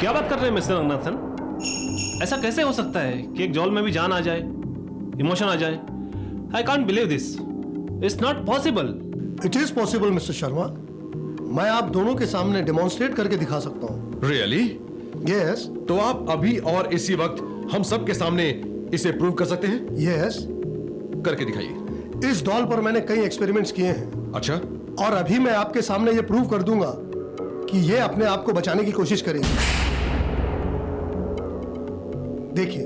क्या बात कर रहे हैं मिस्टर रंगनाथन? ऐसा कैसे हो सकता है कि एक जॉल में भी जान आ जाए, इमोशन आ जाए? I can't believe this, it's not possible. It is possible mister Sharma. मैं आप दोनों के सामने डेमोन्स्ट्रेट करके दिखा सकता हूँ। रियली? यस तो आप अभी और इसी वक्त हम सब के सामने इसे प्रूव कर सकते हैं? यस। करके दिखाइए। इस डॉल पर मैंने कई एक्सपेरिमेंट्स किए हैं। अच्छा, और अभी मैं आपके सामने ये प्रूव कर दूंगा कि ये अपने आप को बचाने की कोशिश करेगी। देखिए।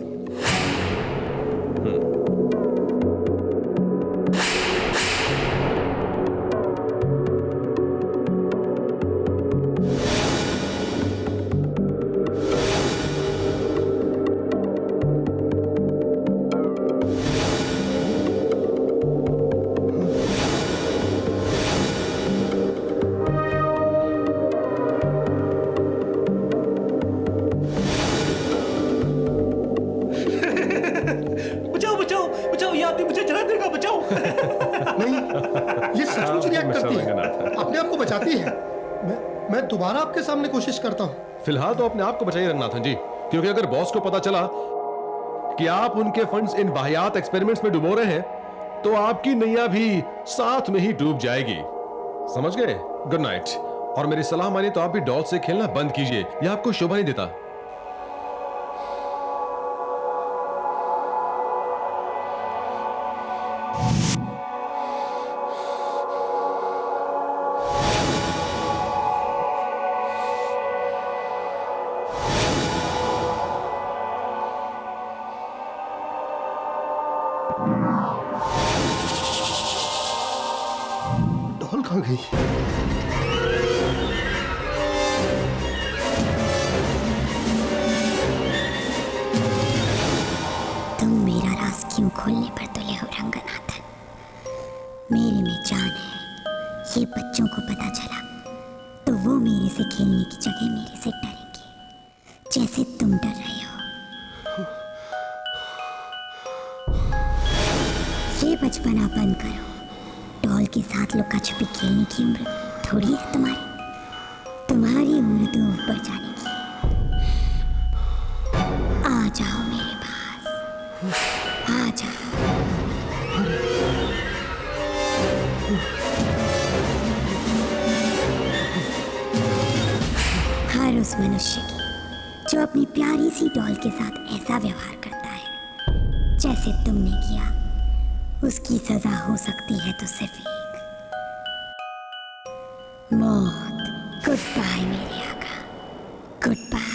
नहीं, ये सचमुच रिएक्ट करती है, अपने आप को बचाती है। मैं दोबारा आपके सामने कोशिश करता हूं। फिलहाल तो अपने आप को बचाइए रंगनाथन जी, क्योंकि अगर बॉस को पता चला कि आप उनके फंड्स इन वाहियात एक्सपेरिमेंट्स में डुबो रहे हैं तो आपकी नैया भी साथ में ही डूब जाएगी। समझ गए? Good night. और मेरी सलाह मानिए तो आप भी डॉल से खेलना बंद कीजिए, यह आपको शोभा नहीं देता। डॉल कहां गई? तुम मेरा राज क्यों खोलने पर तुले हो रंगनाथन? मेरे में जान है। ये बच्चों को पता चला तो वो मेरे से खेलने की जगह मेरे से डरेंगे, जैसे तुम डर रहे हो। ये बचपना बंद करो। डॉल के साथ लुका छुपी खेलने की उम्र थोड़ी है तुम्हारी उम्र तो ऊपर जाने की है। आ जाओ मेरे पास, आ जाओ। हर उस मनुष्य की जो अपनी प्यारी सी डॉल के साथ ऐसा व्यवहार करता है जैसे तुमने किया, उसकी सजा हो सकती है तो सिर्फ एक, मौत। गुड बाय मेरे आका, गुड बाय।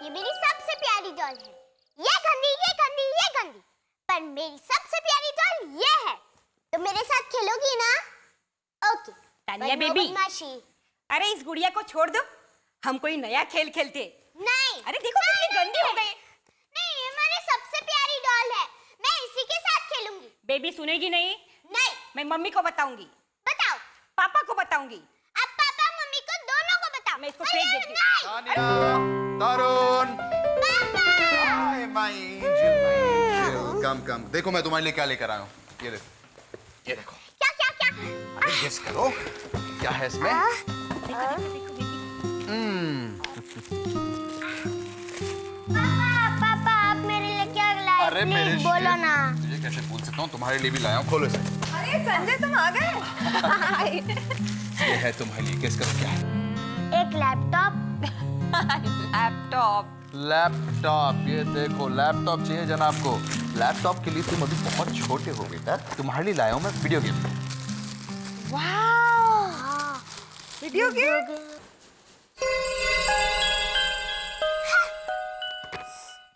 ये मेरी सबसे प्यारी डॉल है। ये गंदी, ये गंदी, ये गंदी, पर मेरी सबसे प्यारी डॉल ये है। तो मेरे साथ खेलोगी ना? ओके। तानिया बेबी, अरे इस गुड़िया को छोड़ दो, हम कोई नया खेल खेलते। नहीं। अरे देखो कितनी गंदी हो गई। नहीं, ये मेरी सबसे प्यारी डॉल है, मैं इसी के साथ खेलूंगी। बेबी सुनेगी नहीं? नहीं। मैं मम्मी को बताऊंगी। बताओ। पापा को बताऊंगी। अब पापा मम्मी को दोनों को बताओ। मैं इसको फेंक देती हूँ। तरुण, हाय माय एंजल, कम देखो मैं तुम्हारे लिए क्या लेकर आया हूँ। ये देखो। क्या क्या क्या? अरे गेस करो क्या है इसमें? पापा आप मेरे लिए क्या लाए? अरे प्लीज मेरे बोलो ना। तुझे कैसे भूल सकता हूँ, तुम्हारे लिए भी लाया हूँ। खोलो इसे। अरे संजय तुम आ गए। ये है तुम्हारे लिए, गेस करो क्या है? एक लैपटॉप। लैपटॉप। लैपटॉप, ये देखो लैपटॉप चाहिए जनाब को। लैपटॉप के लिए तुम अभी बहुत छोटे हो बेटा। तुम्हारे लिए लाया हूं मैं वीडियो गेम। वाह, वीडियो गेम।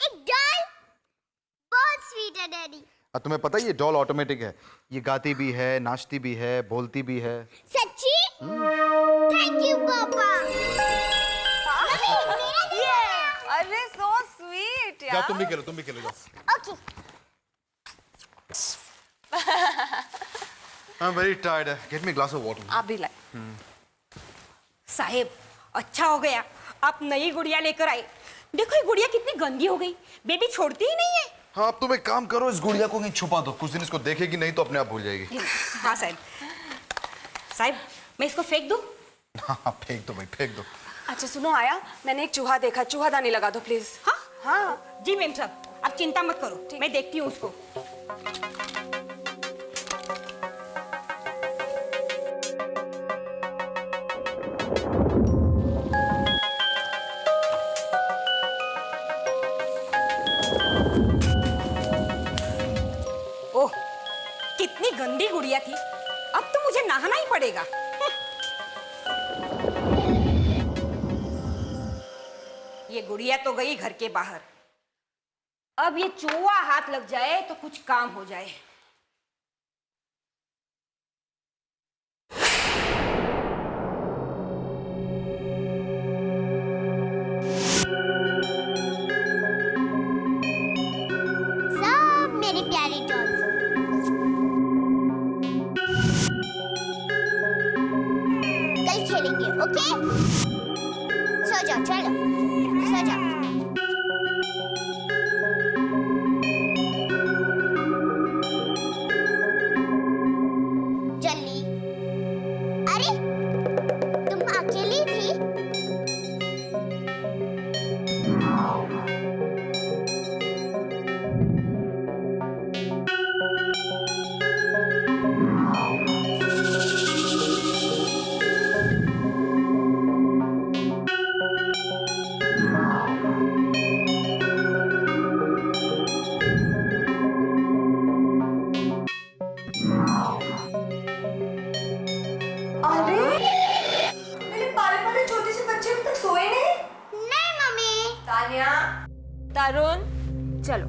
एक डॉल, बहुत स्वीट है डैडी। तुम्हें पता है ये डॉल ऑटोमेटिक है, ये गाती भी है, नाचती भी है, बोलती भी है। सच्ची? थैंक यू पापा। अरे सो स्वीट जाओ यार। तुम भी खेलो जाओ। Okay. I am very tired. Get me glass of water. आप भी लाए। साहेब, अच्छा हो गया आप नई गुड़िया लेकर आए। देखो ये गुड़िया कितनी गंदी हो गई, बेबी छोड़ती ही नहीं है। हाँ, अब तुम एक काम करो, इस गुड़िया को कहीं छुपा दो, कुछ दिन इसको देखेगी नहीं तो अपने आप भूल जाएगी। हाँ साहब। साहब, मैं इसको फेंक दूं? हाँ, फेंक दो भाई, फेंक दो। अच्छा सुनो आया, मैंने एक चूहा देखा, चूहादानी लगा दो प्लीज। हाँ हाँ जी मैम साहब, आप चिंता मत करो, मैं देखती हूँ उसको। ओह, कितनी गंदी गुड़िया थी, अब तो मुझे नहाना ही पड़ेगा। ये गुड़िया तो गई घर के बाहर, अब ये चूहा हाथ लग जाए तो कुछ काम हो जाए। सब मेरी प्यारी डॉल्स। कल खेलेंगे, ओके? सो जाओ, चलो सो जाओ। जल्दी। अरे तुम अकेली थी? अरे मेरे पाले पाले छोटे से बच्चे अभी तक सोए नहीं। नहीं मम्मी। तानिया, तरुण, चलो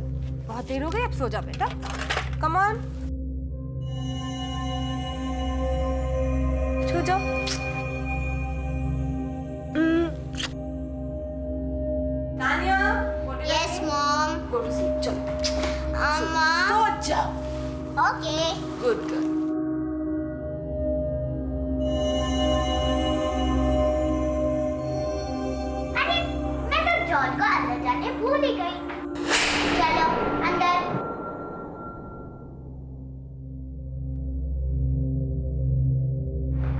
बहुत देर हो गई, अब सो जा बेटा। कम ऑन, छू जाओ। Tania, yes mom. Go to sleep, चलो अम्मा। सो जाओ। ओके। Good girl. अरे मैं तो जॉन को अंदर जाने भूल ही गई। चलो अंदर।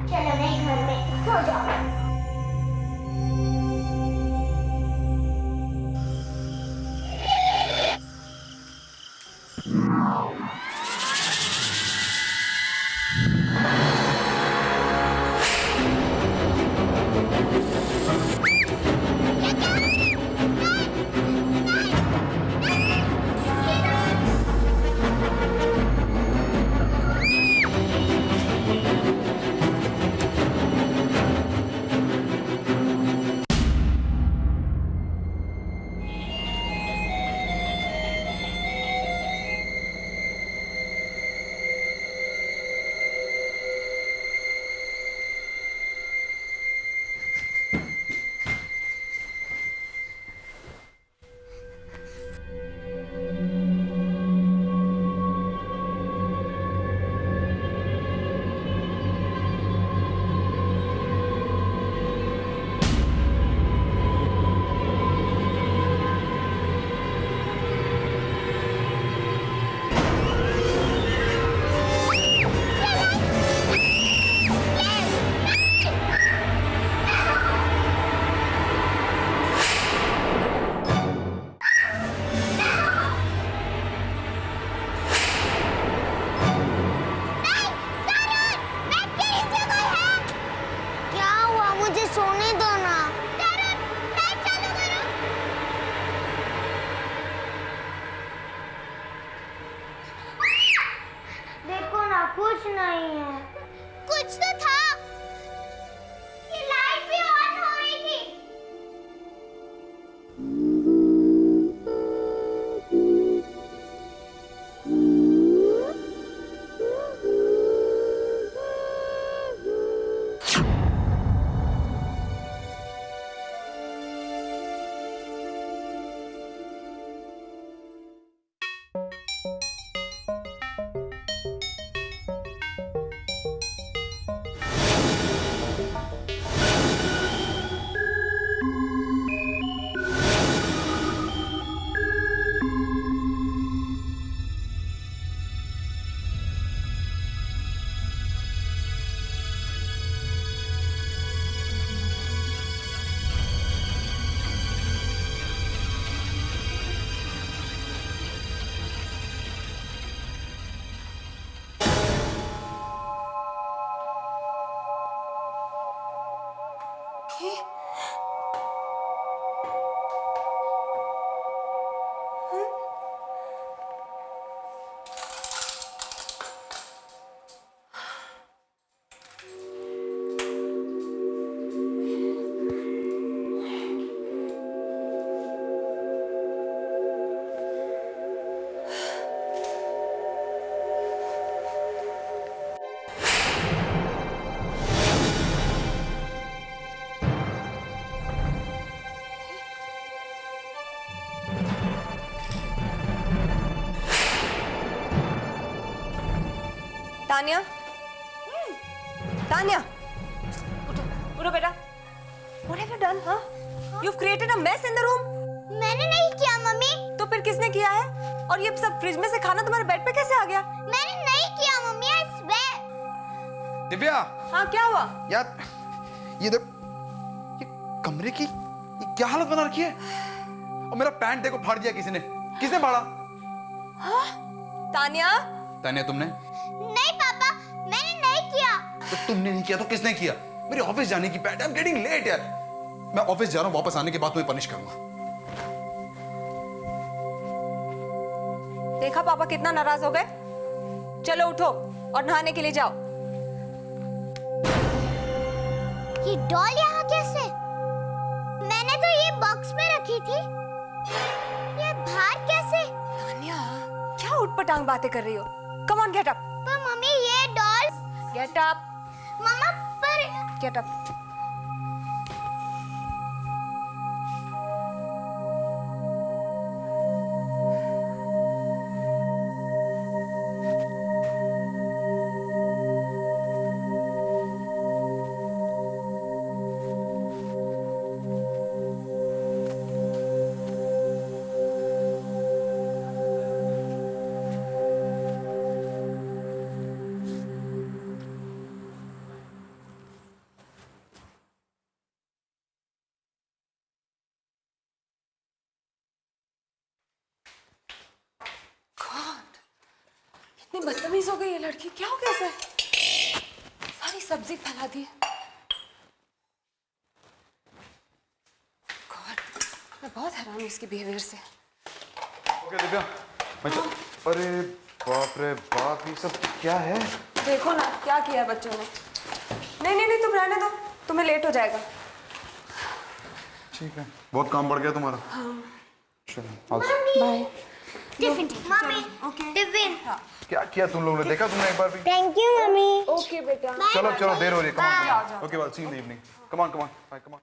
चलो नहीं घर में सो जाओ। कुछ नहीं है। कुछ तो था। ये लाइट भी ऑन हो रही थी। तानिया, तानिया, उठो, उठो बेटा। What have you done, huh? You've created a mess in the room. मैंने नहीं किया मम्मी। तो फिर किसने किया है? और ये सब फ्रिज में से खाना तुम्हारे बेड पे कैसे आ गया? मैंने नहीं किया मम्मी, I swear। दिव्या, हाँ, क्या हुआ? यार ये देख, ये कमरे की ये क्या हालत बना रखी है। और मेरा पैंट देखो फाड़ दिया किसी ने। किसने फाड़ा? हाँ? तानिया? तानिया तुमने? नहीं पापा, मैंने नहीं किया। तो तुमने नहीं किया तो किसने किया? मेरी ऑफिस जाने की बैठ, आई एम गेटिंग लेट यार। मैं ऑफिस जा रहा हूँ, वापस आने के बाद तुम्हें पनिश करूंगा। देखा पापा कितना नाराज हो गए? चलो उठो और नहाने के लिए जाओ। ये डॉल यहाँ कैसे? मैंने तो ये बॉक्स में रखी थी। ये बाहर कैसे? तानिया, क्या उठपटांग बातें कर रही हो? Come on, get up. पर मम्मी ये डॉल। Get up. मम्मा पर गेट अप। इतनी बदतमीज हो गई ये लड़की, क्या हो गया इसे? सारी सब्जी फैला दी। गॉड, मैं बहुत हैरान हूँ इसके बिहेवियर से। ओके दिव्या, मैं अरे बाप रे बाप, ये सब क्या है? देखो ना क्या किया बच्चों ने। नहीं नहीं नहीं, तुम रहने दो, तुम्हें लेट हो जाएगा। ठीक है, बहुत काम बढ़ गया तुम्हारा। हाँ। चलो बाय। Tiffin mummy, tiffin. क्या किया तुम लोगों ने? देखा तुमने एक बार भी? Thank you mummy. ओके बेटा। चलो चलो, देर हो रही है। Come Bye. On. Okay, well see in the evening. Come on, bye, come on.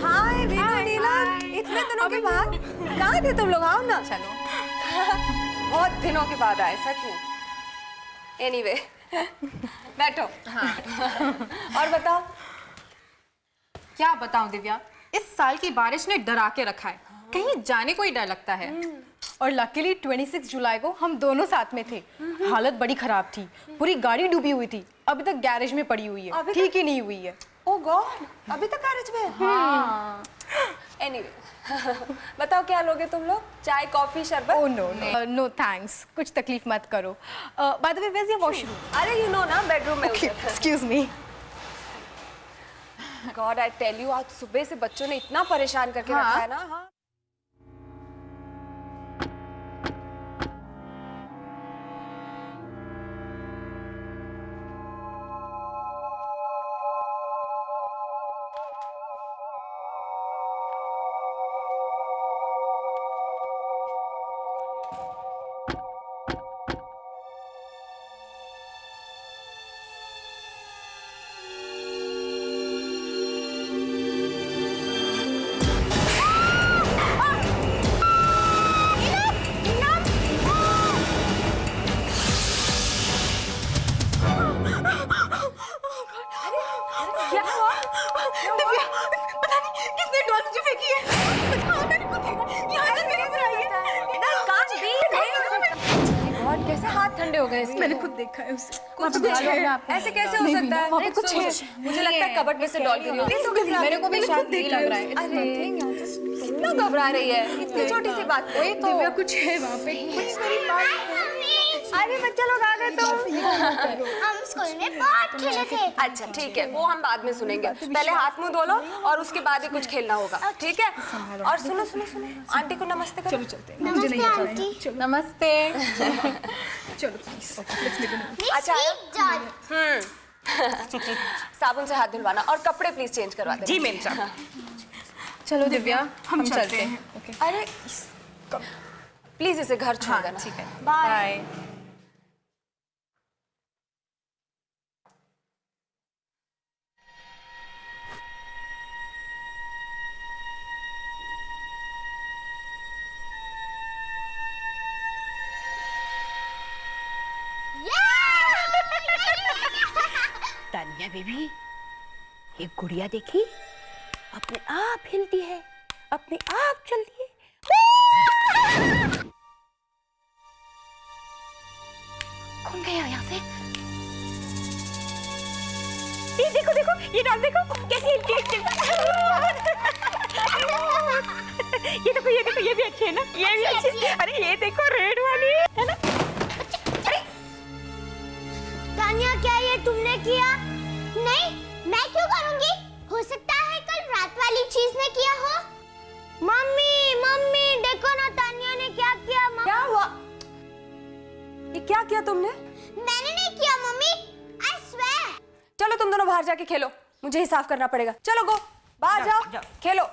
Hi Vinu Neelam, इतने दिनों के बाद कहाँ थे तुम लोग? आओ ना। चलो। बहुत दिनों के बाद आए सच में। एनीवे, बैठो। हाँ। और बताओ। क्या बताऊं दिव्या, इस साल की बारिश ने डरा के रखा है। कहीं जाने को ही डर लगता है। और लकीली 26 जुलाई को हम दोनों साथ में थे। हालत बड़ी खराब थी, पूरी गाड़ी डूबी हुई थी, अभी तक गैरेज में पड़ी हुई है, ठीक ही नहीं हुई है। ओह गॉड, अभी तक गैरेज में? हाँ। एनीवे, बताओ क्या लोगे तुम लोग? चाय, कॉफी, शरबत? ओह नो नो थैंक्स, कुछ तकलीफ मत करो। By the way, where is your washroom? अरे यू नो ना, बेडरूम में। Excuse me. God I tell you, आज सुबह से बच्चों ने इतना परेशान करके रखा है ना। हाँ। कैसे हाथ ठंडे हो गए? मैंने खुद देखा है उसे। कुछ ऐसे कैसे हो सकता है? वहाँ पे कुछ है। मुझे लगता है कबर्ड में से डॉल गिरी होगी। मेरे को भी शायद नहीं लग रहा है। क्यों घबरा रही है? इतनी छोटी सी बात पे। तो दिव्या कुछ है वहाँ पे। अरे बच्चा लोग आ गए तो। हम स्कूल में बहुत खेले थे। अच्छा ठीक है, वो हम बाद में सुनेंगे। पहले हाथ मुंह धो लो और उसके बाद ही कुछ खेलना होगा, ठीक है? और सुनो सुनो सुनो, आंटी को नमस्ते करो। चलो चलते हैं। नमस्ते आंटी। नमस्ते। चलो प्लीज। अच्छा साबुन से हाथ धुलवाना और कपड़े प्लीज चेंज करवा देना। जी मैम साहब। चलो दिव्या, हम चलते हैं। ओके, अरे प्लीज इसे घर छोड़ देना। ठीक है। बाय। तानिया बेबी, एक गुड़िया देखी? अपने आप हिलती है, अपने आप चलती है। कौन गया यहाँ से? ये देखो देखो, ये डाल देखो कैसी हिलती है। ये देखो, ये भी अच्छी है ना? ये भी अच्छी है। अरे ये देखो रेड वाली है ना? तानिया, क्या ये तुमने किया? नहीं, मैं क्यों करूंगी? हो सकता है कल रात वाली चीज ने किया हो। मम्मी मम्मी देखो ना, तानिया ने क्या किया। क्या हुआ? ये क्या किया तुमने? मैंने नहीं किया मम्मी, आई स्वेयर। चलो तुम दोनों बाहर जाके खेलो, मुझे ही साफ करना पड़ेगा। चलो गो बाहर जाओ, खेलो,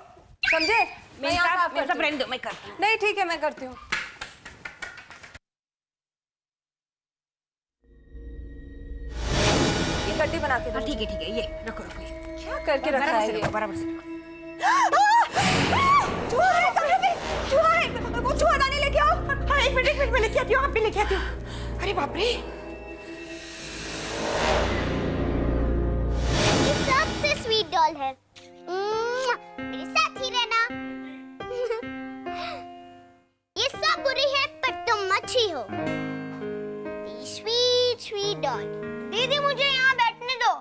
समझे? मैं यहाँ साफ करती हूँ। मैं करती हूँ। नहीं ठीक है, मैं करती हूँ। ये गड्डी बना के दो। ठीक है, ये रखो रखो। क्या करके रखा है ये? बराबर से रखो। चूहा है, कमरे में चूहा है। वो चूहादानी लेके आओ। हाँ एक मिनट मैं लेके आती हूँ, आप भी लेके आती हूँ। अरे बाप रे, ये सबसे स्वीट डॉल है। मेरे साथ ही रहना। ये सब बुरी है पर तुम अच्छी हो। Sweet sweet doll. दीदी मुझे यहाँ बैठने दो।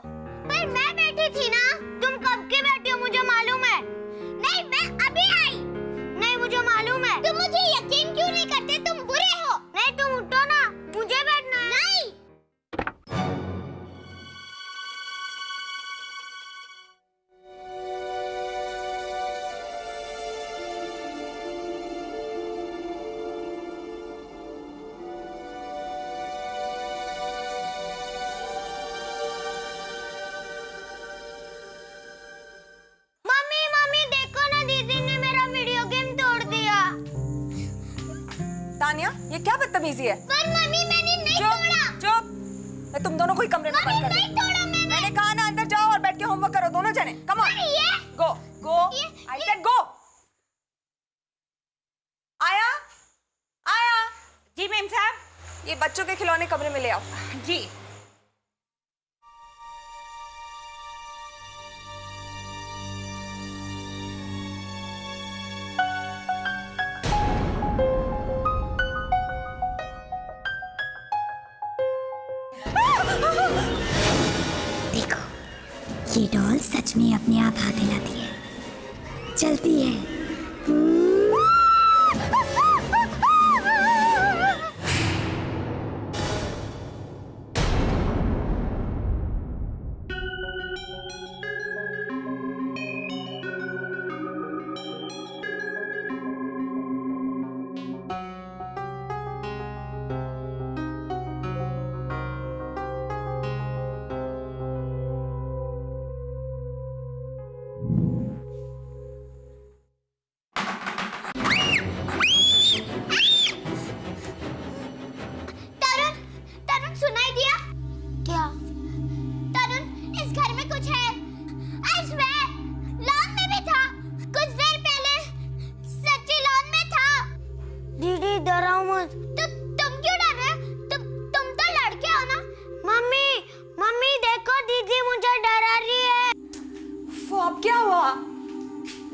पर मैं बैठी थी ना। तुम कब के बैठी हो मुझे मालूम है। नहीं मैं अभी आई। नहीं मुझे मालूम है। तुम मुझे यकीन क्यों नहीं करते? तुम बुरे हो। नहीं तुम उठो ना, मुझे बैठना है। नहीं तानिया, ये क्या बदतमीजी है? पर मम्मी मैंने नहीं तोड़ा। चुप। मैं तुम दोनों को ही कमरे में बंद कर नहीं तोड़ा मैंने। मैंने कहा ना अंदर जाओ और बैठ के होमवर्क करो दोनों जने। Come on. ये गो गो। ये ये बच्चों के खिलौने कमरे में ले आओ। जी। देखो, ये डॉल सच में अपने आप हाथ हिलाती है, चलती है। तरुण, तरुण सुनाई दिया? क्या? तरुण, इस घर में कुछ है। I swear, लॉन में भी था। कुछ देर पहले सच्ची लॉन में था। दीदी डराओ मत। तुम क्यों डर रहे हो? तुम तो लड़के हो ना? मम्मी, मम्मी देखो दीदी मुझे डरा रही है। वो अब क्या हुआ?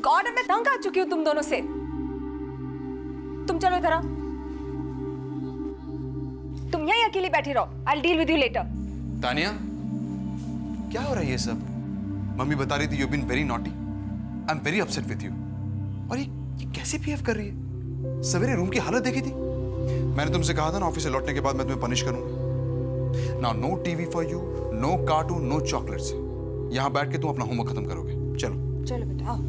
गॉड, मैं तंग आ चुकी हूँ तुम दोनों से। तुम चलो इधर आओ। तुम यहीं अकेली बैठी रहो। I'll deal with you later. Tania, क्या हो रहा है ये सब? मम्मी बता रही थी you've been very naughty. I'm very upset with you. और ये कैसे बिहेव कर रही है? सवेरे रूम की हालत देखी थी? मैंने तुमसे कहा था ना ऑफिस से लौटने के बाद मैं तुम्हें पनिश करूंगा। Now no TV for you, no cartoon, no chocolates. यहाँ बैठ के तुम अपना होमवर्क खत्म करोगे। चलो। चलो बेटा आओ।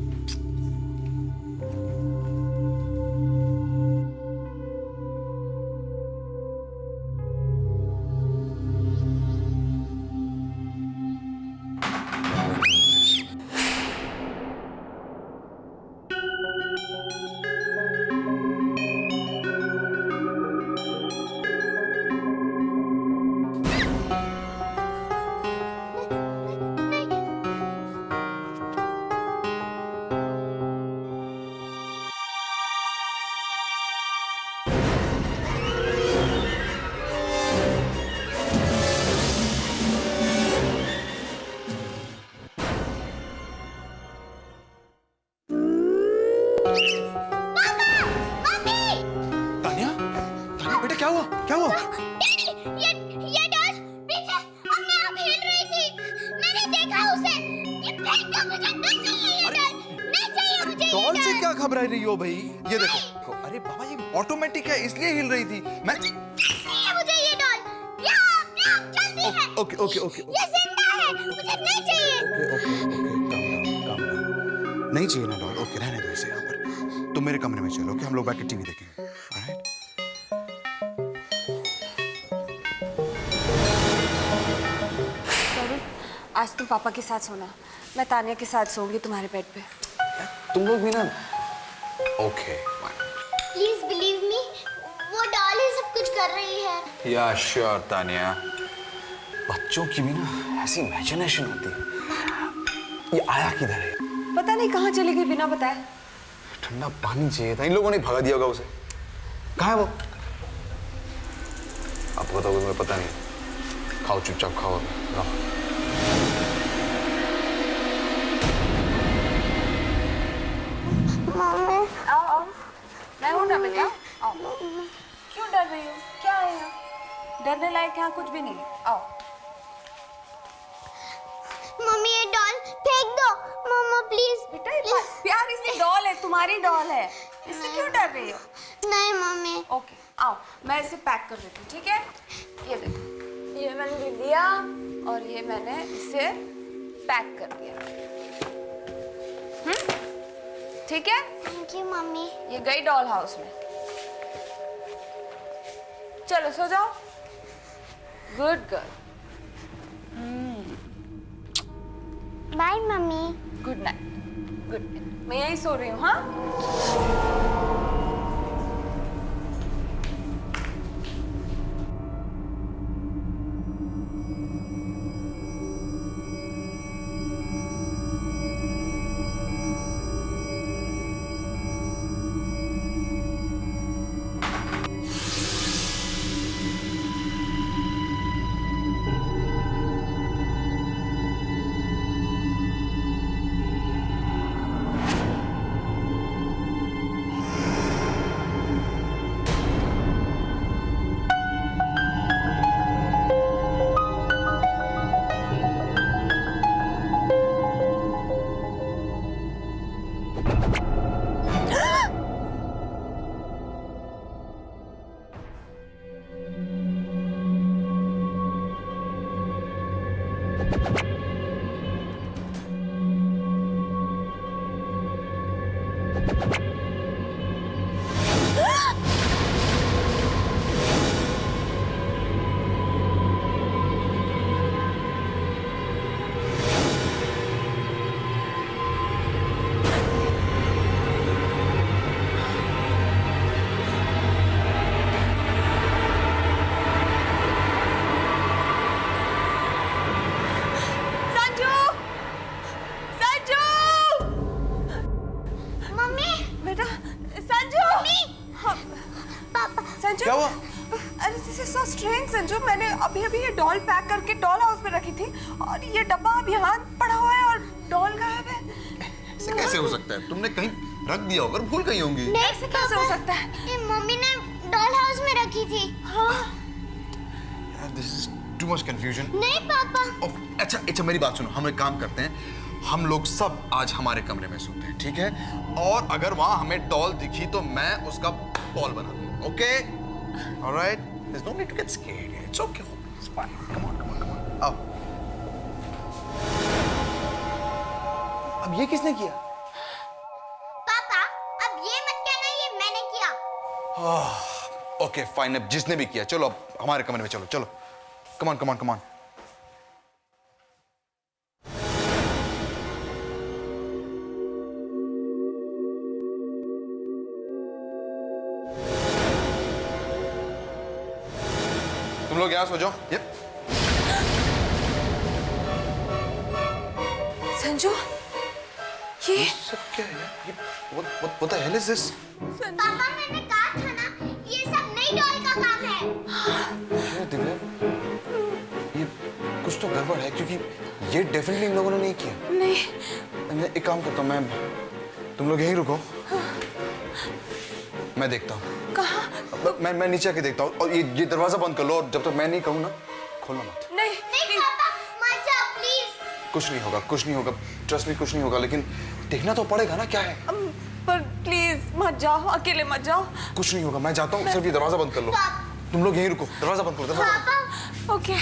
तानिया, तानिया बेटा क्या हुआ? क्या हुआ? ये डॉल पीछे अपने आप हिल रही थी। मैंने देखा उसे। ये फेंक दो, मुझे नहीं चाहिए ये डॉल। नहीं चाहिए मुझे ये डॉल से डॉल। क्या घबरा रही हो भाई? ये देखो। अरे बाबा ये ऑटोमेटिक है इसलिए हिल रही थी। मैं नहीं चाहिए मुझे ये डॉल। ये अपने आप चलती है। ओके ओके ओके ये जिंदा है, मुझे नहीं चाहिए। नहीं चाहिए ना डॉल। ओके रहने दो इसे यहाँ पर। तुम मेरे कमरे में चलो। ओके हम लोग बैठ के टीवी देखेंगे। ऑलराइट? तरुण, आज तुम पापा के साथ सोना। मैं तानिया के साथ सोऊंगी तुम्हारे बेड पे। तुम लोग भी ना। ओके प्लीज बिलीव मी, वो डॉल ही सब कुछ कर रही है। या श्योर तानिया। बच्चों की भी ना ऐसी इमेजिनेशन होती है। ये आया किधर है? पता नहीं कहाँ चली गई बिना बताए। ठंडा पानी चाहिए था। इन लोगों ने भगा दिया होगा उसे। कहाँ है वो? आपको बताओगे मुझे पता नहीं। खाओ चुपचाप खाओ। मम्मी आओ आओ। मैं हूँ ना बेटा। आओ। क्यों डर रही हो? क्या है यहाँ? डरने लायक यहाँ कुछ भी नहीं है। आओ। मम्मी ये डॉल फेंक दो। मम्मा प्लीज। बेटा ये प्यारी सी डॉल है, तुम्हारी डॉल है। इससे क्यों डर रही हो? नहीं मम्मी। ओके आओ, मैं इसे पैक कर देती हूँ। ठीक है, ये देखो, ये मैंने ले लिया और ये मैंने इसे पैक कर दिया। ठीक है, थैंक यू मम्मी। ये गई डॉल हाउस में। चलो सो जाओ। Good girl. बाय मम्मी। Good night. Good night. मैं यहीं सो रही हूँ। हाँ संजू, संजू, मम्मी बेटा, संजू, पापा संजू, क्या हुआ? अरे this is so strange Sanju, मैंने अभी अभी ये डॉल पैक करके डॉल हाउस में रखी थी और ये डब्बा अब यहाँ पड़ा हुआ है और डॉल गायब है। ऐसे कैसे हो सकता है? तुमने कहीं रख दिया होगा, भूल गई होंगी। नहीं ऐसे कैसे हो सकता है? ये मम्मी ने डॉल हाउस में रखी थी। This is too much confusion. नहीं पापा। अच्छा अच्छा, मेरी बात सुनो, हम एक काम करते हैं, हम लोग सब आज हमारे कमरे में सोते हैं, ठीक है? और अगर वहां हमें डॉल दिखी तो मैं उसका बॉल बना दूंगा, okay? Alright, there is no need to get scared, it's okay, it's fine, come on come on come on. अब ये किसने किया? पापा अब ये मत कहना ये मैंने किया। ओके फाइन, अब जिसने भी किया, चलो अब हमारे कमरे में चलो, चलो, कम on come on come on. तुम लोग यहाँ सो जाओ। यप। संजू, ये सब क्या है? ये what the hell is this? पापा मैंने कहा था ना ये सब नई डॉल का काम है। ये दिव्या, ये कुछ तो गड़बड़ है क्योंकि ये डेफिनेटली इन लोगों ने नहीं किया। नहीं, मैं एक काम करता हूँ, मैं तुम लोग यहीं रुको, मैं देखता हूँ। कहाँ? मैं नीचे आके देखता हूँ और ये दरवाजा बंद कर लो और जब तक मैं नहीं कहूँ ना खोलना मत। नहीं, नहीं पापा मत जाओ प्लीज। कुछ नहीं होगा, कुछ नहीं होगा, ट्रस्ट मी, कुछ नहीं होगा, लेकिन देखना तो पड़ेगा ना क्या है। पर प्लीज मत जाओ, अकेले मत जाओ। कुछ नहीं होगा, मैं जाता हूँ, सिर्फ ये दरवाजा बंद कर लो। तुम लोग यहीं रुको, दरवाजा बंद करो, दरवाजा बंद करो। ओके।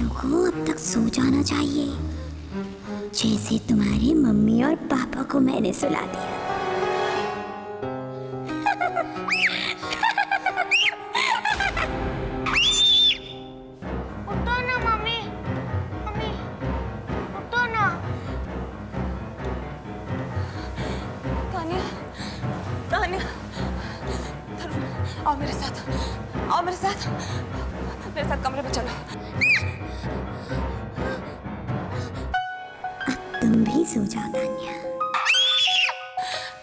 बच्चों को अब तक सो जाना चाहिए, जैसे तुम्हारे मम्मी और पापा को मैंने सुला दिया। उठो ना मम्मी, मम्मी उठो ना। तानिया, तानिया, आओ मेरे साथ, आओ मेरे साथ कमरे में चलो। तुम भी सो जाओ तान्या।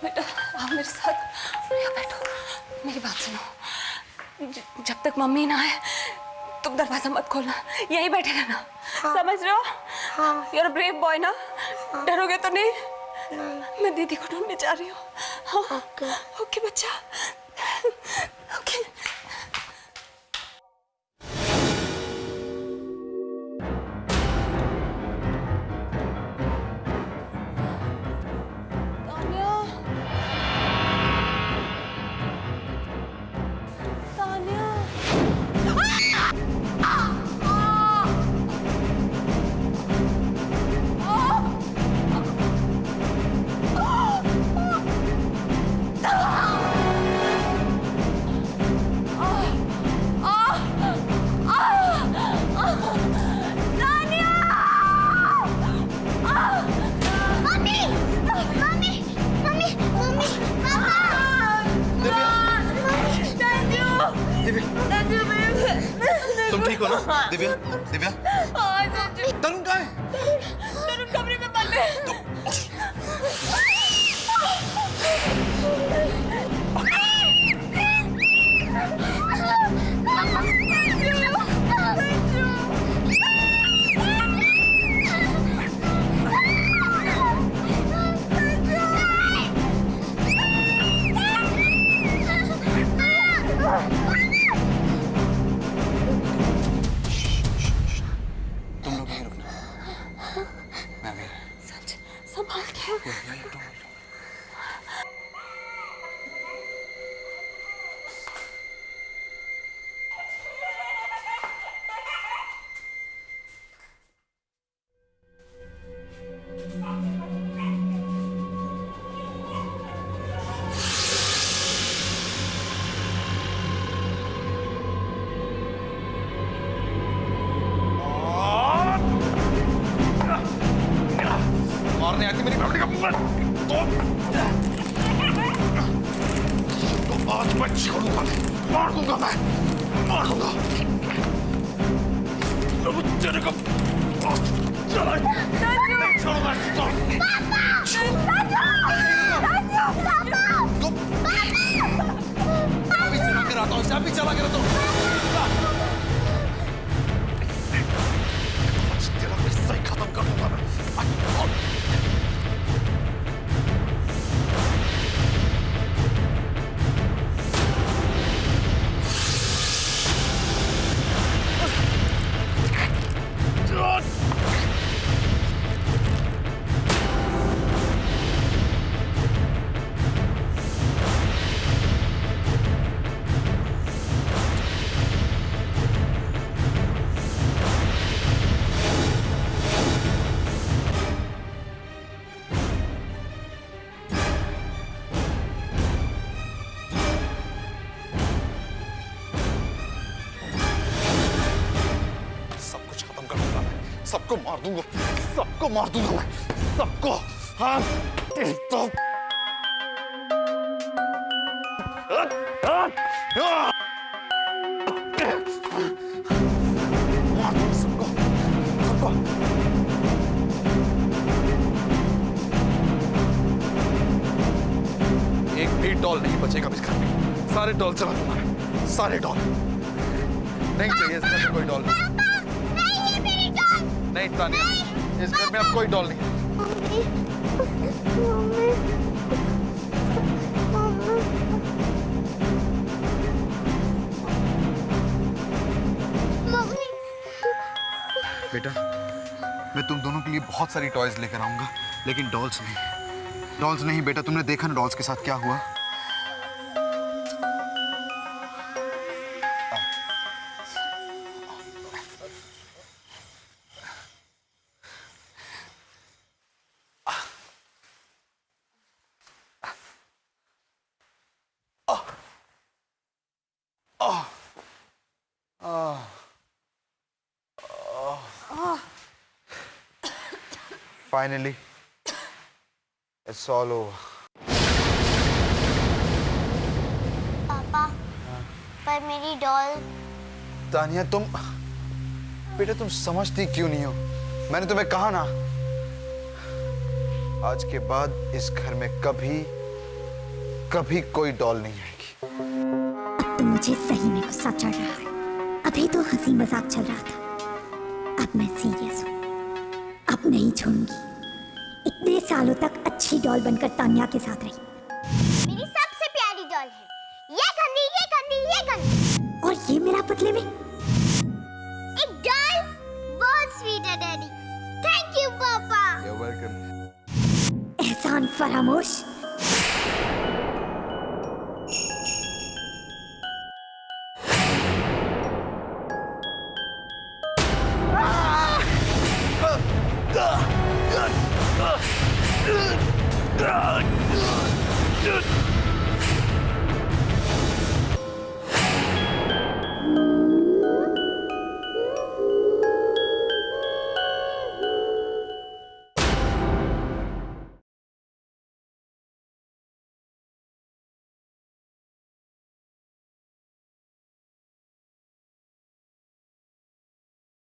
बेटा आओ मेरे साथ, यहाँ बैठो, मेरी बात सुनो। जब तक मम्मी ना आए तुम दरवाजा मत खोलना, यहीं बैठे रहना। समझ रहे हो? हाँ। You're a brave boy ना? डरोगे तो नहीं? मैं दीदी को ढूंढने जा रही हूँ। हाँ? ओके बच्चा, okay. Tania, Tania. Mummy, mummy, mummy, mummy, पापा। तुम ठीक हो ना? दिव्या, दिव्या, तरुण कहाँ है? तरुण कमरे में बंद है। तुम लोग यहीं रुकना, मैं अभी संभाल के। मारने आती मेरी फैमिली का तो आज मैं छोड़ूंगा, मार दूंगा, मैं मार दूंगा तेरे को। चला नहीं छोड़ूंगा इसको। अभी चला कर आता हूँ, अभी चला कर आता हूँ। तेरा किस्सा ही खत्म कर दूंगा मैं। सबको मार दूंगा, सबको मार दूंगा मैं, सबको। हाँ तो मार दूंगा सबको, सबको। एक भी डॉल नहीं बचेगा इस घर में, सारे डॉल चला दूंगा, सारे डॉल। नहीं चाहिए इस घर में कोई डॉल नहीं। नहीं तानिया, इस घर में अब कोई डॉल नहीं। बेटा, मैं तुम दोनों के लिए बहुत सारी टॉयज लेकर आऊंगा, लेकिन डॉल्स नहीं। डॉल्स नहीं बेटा, तुमने देखा ना डॉल्स के साथ क्या हुआ। Finally, it's all over. पापा पर मेरी डॉल। तानिया बेटा तुम समझती क्यों नहीं हो? मैंने तुम्हें कहा ना, आज के बाद इस घर में कभी कोई डॉल नहीं आएगी। अब तो मुझे सही में गुस्सा चढ़ रहा है। अभी तो हंसी मजाक चल रहा था, अब मैं सीरियस हूँ। अब नहीं छोड़ूंगी। इतने सालों तक अच्छी डॉल बनकर तान्या के साथ रही। मेरी सबसे प्यारी डॉल है। ये गंदी, ये गंदी, ये गंदी। और ये मेरा बदले में एक डॉल। बहुत स्वीट है डैडी। थैंक यू पापा। You're welcome. एहसान फरामोश। Ah!